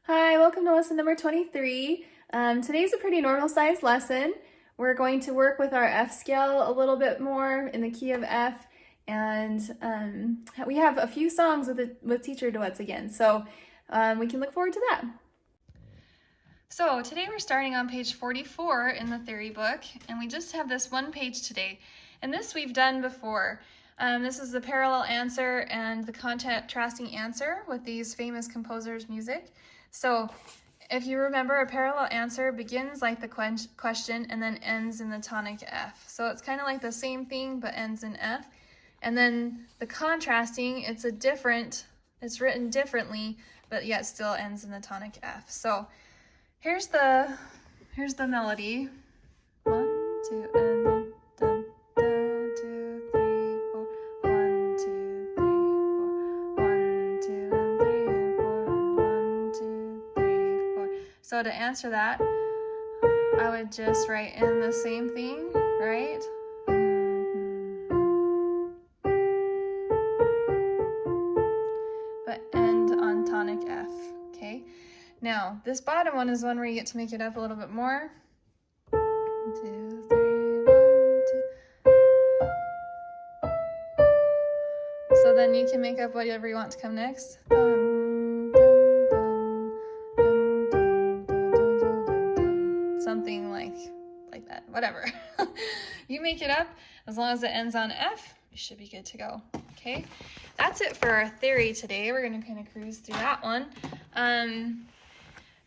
Hi, welcome to lesson number 23. Today's a pretty normal sized lesson. We're going to work with our F scale a little bit more in the key of F, and we have a few songs with teacher duets again, so we can look forward to that. So today we're starting on page 44 in the theory book, and we just have this one page today, and this we've done before. This is the parallel answer and the contrasting answer with these famous composers' music. So if you remember, a parallel answer begins like the question and then ends in the tonic F. So it's kind of like the same thing but ends in F. And then the contrasting, it's written differently but yet still ends in the tonic F. So here's the melody. 1, 2, and then dun, dun, 2, 3, 4. 1, 2, 3, 4. 1, 2, and 3 and 4. 1, 2, 3, 4. So to answer that, I would just write in the same thing, right? But end on tonic F, okay? Now, this bottom one is one where you get to make it up a little bit more. 2, 3, 1, 2. So then you can make up whatever you want to come next. Dun, dun, dun, dun, dun, dun, dun, dun, dun. Something like that, whatever. You make it up, as long as it ends on F, you should be good to go, okay? That's it for our theory today. We're gonna kind of cruise through that one.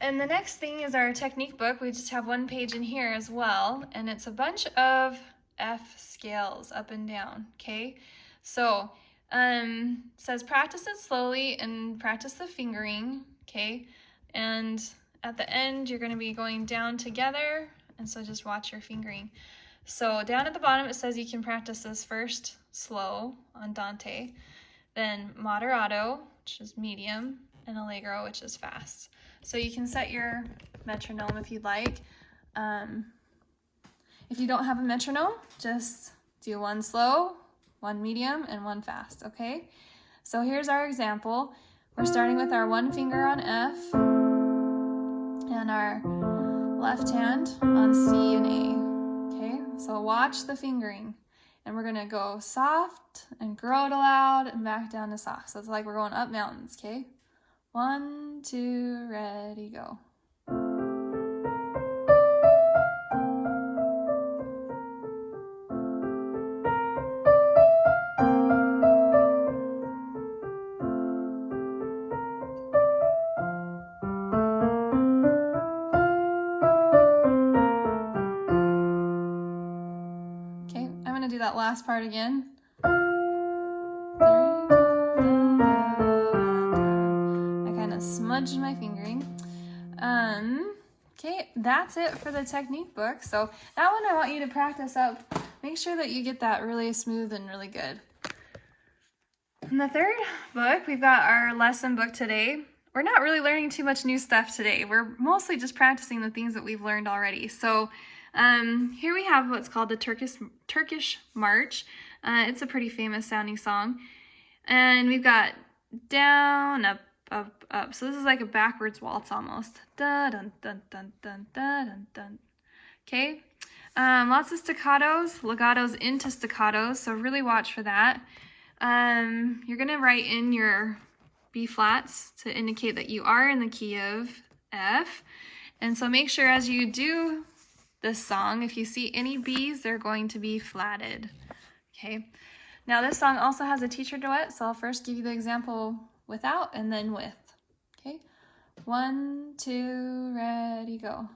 And the next thing is our technique book. We just have one page in here as well, and it's a bunch of F scales up and down, okay? So, it says practice it slowly and practice the fingering, okay? And at the end, you're gonna be going down together, and so just watch your fingering. So down at the bottom, it says you can practice this first slow, andante, then moderato, which is medium, and allegro, which is fast. So you can set your metronome if you'd like. If you don't have a metronome, just do one slow, one medium, and one fast, okay? So here's our example. We're starting with our one finger on F and our left hand on C and A, okay? So watch the fingering. And we're gonna go soft and grow it loud and back down to soft. So it's like we're going up mountains, okay? 1, 2, ready, go. Okay, I'm gonna do that last part again. Smudged my fingering. Okay, that's it for the technique book. So that one I want you to practice up. Make sure that you get that really smooth and really good. In the third book, we've got our lesson book today. We're not really learning too much new stuff today. We're mostly just practicing the things that we've learned already. So here we have what's called the Turkish March. It's a pretty famous sounding song. And we've got down, up, up, up. So this is like a backwards waltz almost. Da, dun, dun, dun, dun, dun, dun, dun. Okay. Lots of staccatos, legatos into staccatos, so really watch for that. You're going to write in your B flats to indicate that you are in the key of F. And so make sure as you do this song, if you see any B's, they're going to be flatted. Okay. Now this song also has a teacher duet, so I'll first give you the example without and then with. Okay, 1, 2, ready, go.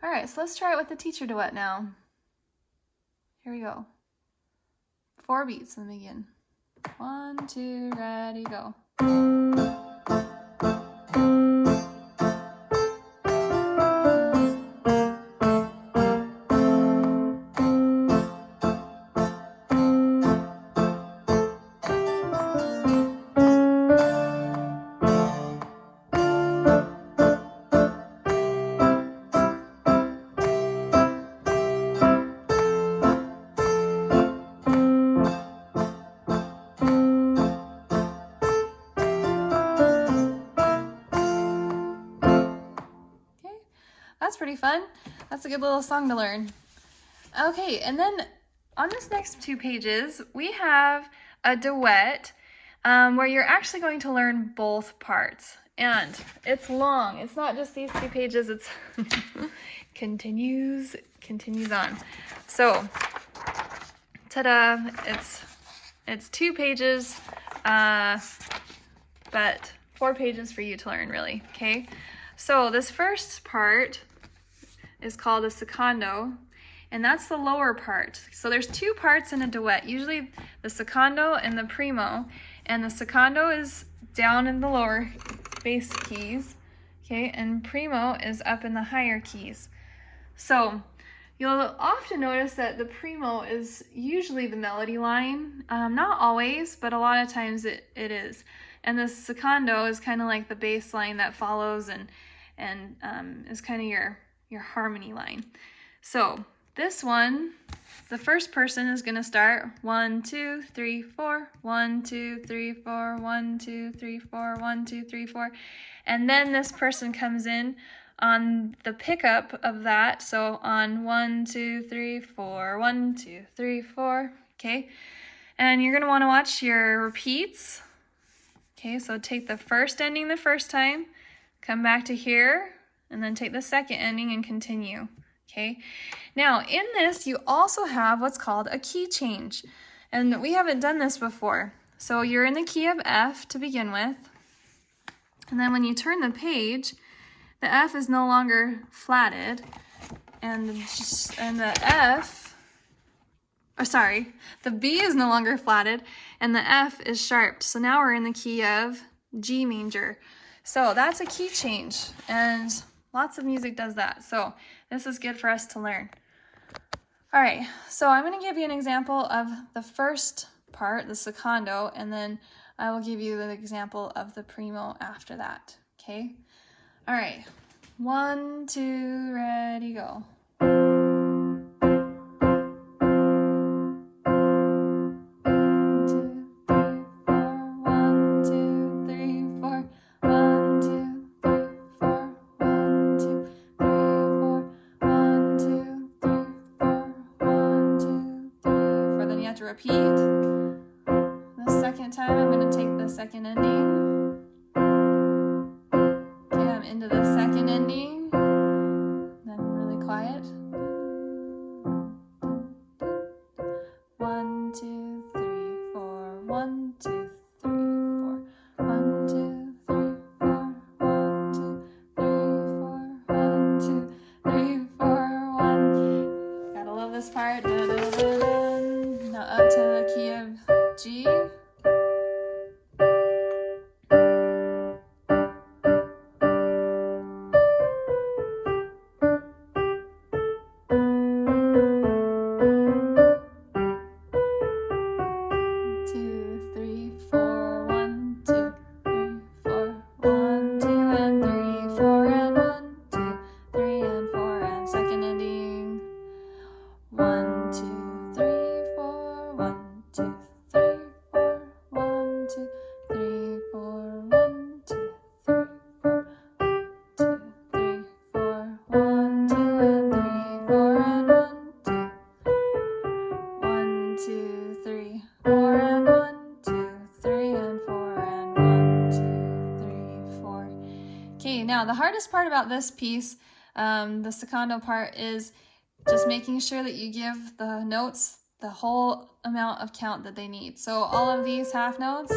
All right, so let's try it with the teacher duet now. Here we go. 4 beats in the beginning. 1, 2, ready, go. That's pretty fun. That's a good little song to learn. Okay, and then on this next 2 pages, we have a duet where you're actually going to learn both parts. And it's long. It's not just these 2 pages. It's continues on. So, ta-da! It's 2 pages, but 4 pages for you to learn, really. Okay. So this first part is called a secondo, and that's the lower part. So there's 2 parts in a duet, usually the secondo and the primo, and the secondo is down in the lower bass keys, okay, and primo is up in the higher keys. So you'll often notice that the primo is usually the melody line, not always, but a lot of times it is. And the secondo is kind of like the bass line that follows and is kind of your harmony line. So this one, the first person is going to start 1, 2, 3, 4, 1, 2, 3, 4, 1, 2, 3, 4, 1, 2, 3, 4. And then this person comes in on the pickup of that. So on 1, 2, 3, 4, 1, 2, 3, 4. Okay. And you're going to want to watch your repeats. Okay. So take the first ending the first time, come back to here, and then take the second ending and continue. Okay. Now in this, you also have what's called a key change. And we haven't done this before. So you're in the key of F to begin with. And then when you turn the page, the F is no longer flatted. And the B is no longer flatted. And the F is sharped. So now we're in the key of G major. So that's a key change. And lots of music does that. So this is good for us to learn. All right, so I'm going to give you an example of the first part, the secondo, and then I will give you the example of the primo after that, okay? All right, 1, 2, ready, go. Repeat. The second time, I'm going to take the second ending. Okay, I'm into the second ending. Then really quiet. 1, 2, 3, 4. 1, 2, 3, 4. 1, 2, 3, 4. 1, 2, 3, 4. 1, 2, 3, 4. 1. Gotta love this part. Da, da, da, da. Now up to the key of G. Now, the hardest part about this piece, the secondo part, is just making sure that you give the notes the whole amount of count that they need. So all of these half notes,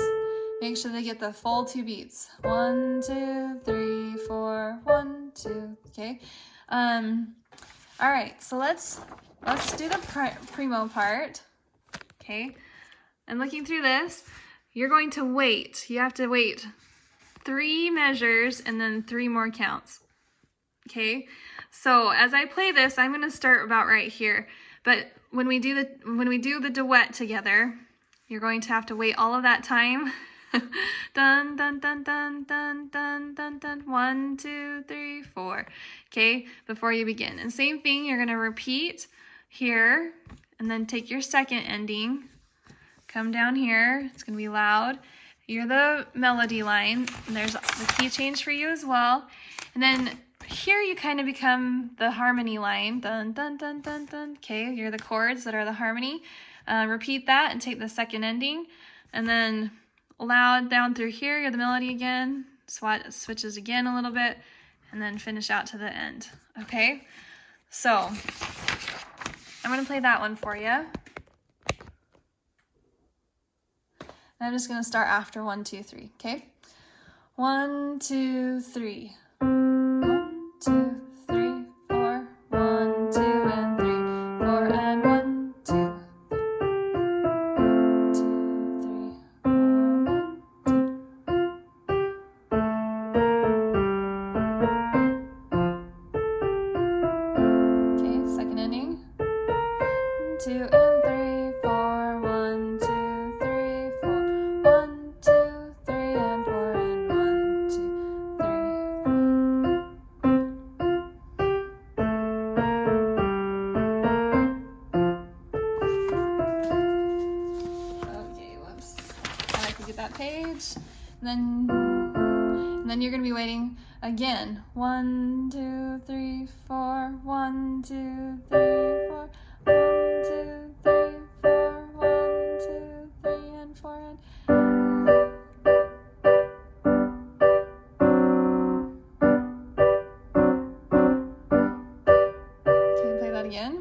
make sure they get the full 2 beats. 1, 2, 3, 4, 1, 2, okay? All right, so let's let's do the primo part, okay? And looking through this, you're going to wait. You have to wait 3 measures and then 3 more counts, okay? So as I play this, I'm going to start about right here. But when we do the duet together, you're going to have to wait all of that time. Dun, dun, dun, dun, dun, dun, dun, dun. 1, 2, 3, 4. Okay, before you begin. And same thing, you're going to repeat here, and then take your second ending. Come down here. It's going to be loud. You're the melody line, and there's the key change for you as well. And then here you kind of become the harmony line. Dun, dun, dun, dun, dun. Okay, you're the chords that are the harmony. Repeat that and take the second ending. And then loud down through here, you're the melody again. Switches again a little bit. And then finish out to the end. Okay? So, I'm going to play that one for you. And I'm just going to start after 1, 2, 3. Okay? 1, 2, 3. 1, 2, 3, 4. 1, 2, and 3, 4, and 1, 2, 2, 3, 4, 1, 2. Okay, second ending. 2 and 3, 4. 1, 2, 3, 4. 1, 2, 3, and 4, and 1, 2, 3, 4. Okay, whoops. I like to get that page. And then you're going to be waiting again. 1, 2, 3, 4. 1, 2, 3, 4. 1, 2, 3, 4. 1, 2, 3, and 4. And okay, play that again.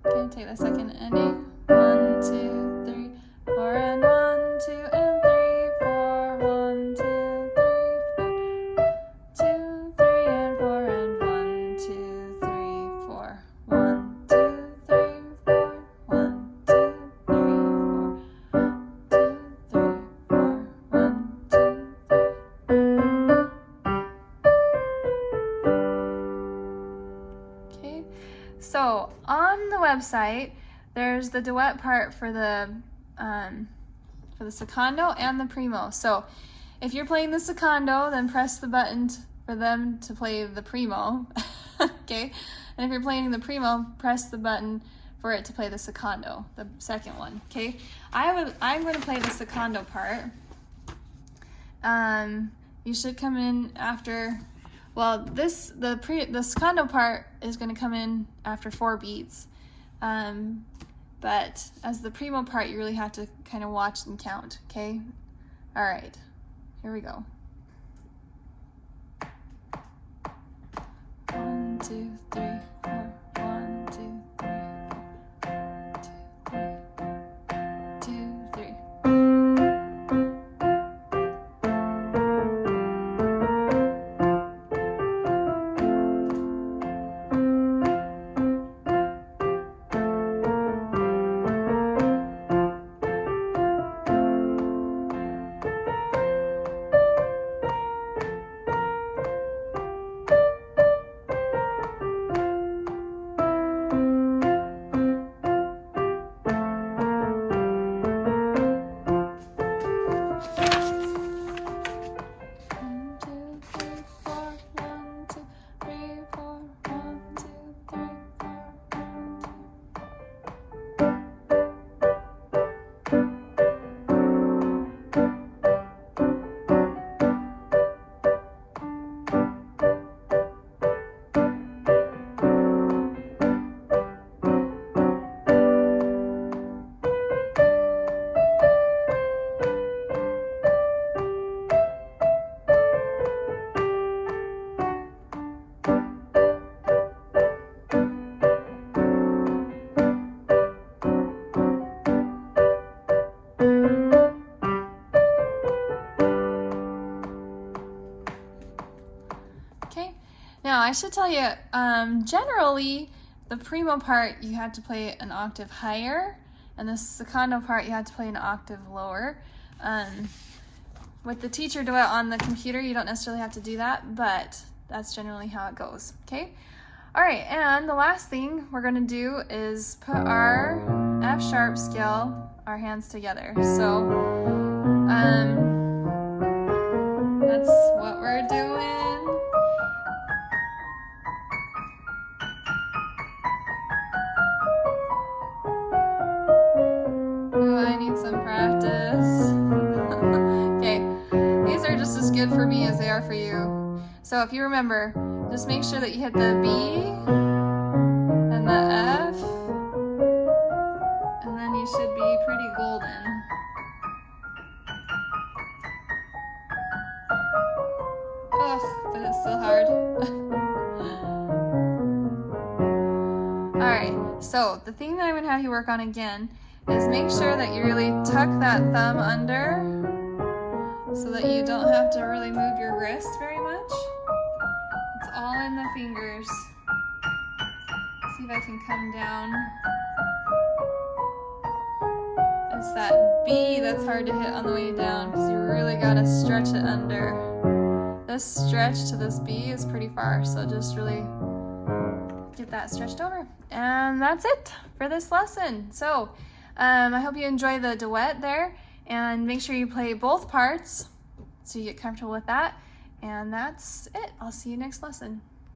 Okay, take the second ending. 1, 2, 3, 4, and 1, 2, and 3, 4. 1, 2, 3, 4. 2, 3, and 4, and 1, 2, 3, 4. 1, 2, 3, 4. 1, 2, 3, 4. 2, 3, 4. 1, 2, 3. Okay, so on the website, there's the duet part for the secondo and the primo. So if you're playing the secondo, then press the button for them to play the primo. Okay, and if you're playing the primo, press the button for it to play the secondo, the second one. Okay, I'm going to play the secondo part. You should come in after. Well, the secondo part is going to come in after 4 beats. But as the primo part, you really have to kind of watch and count, okay? All right, here we go. 1, 2, 3, 4. 1, 2, 3, 4. 2, 3. Now, I should tell you, generally, the primo part you have to play an octave higher, and the secondo part you have to play an octave lower. With the teacher duet on the computer, you don't necessarily have to do that, but that's generally how it goes, okay? All right, and the last thing we're gonna do is put our F sharp scale, our hands together. So, that's what we're doing. Ooh, I need some practice. Okay, these are just as good for me as they are for you. So if you remember, just make sure that you hit the B and the F, and then you should be pretty golden. Ugh, but it's still hard. Alright, so the thing that I'm going to have you work on again is make sure that you really tuck that thumb under so that you don't have to really move your wrist very much. It's all in the fingers. See if I can come down. It's that B that's hard to hit on the way down because you really got to stretch it under. This stretch to this B is pretty far, so just really get that stretched over. And that's it for this lesson. So I hope you enjoy the duet there, and make sure you play both parts so you get comfortable with that. And that's it. I'll see you next lesson.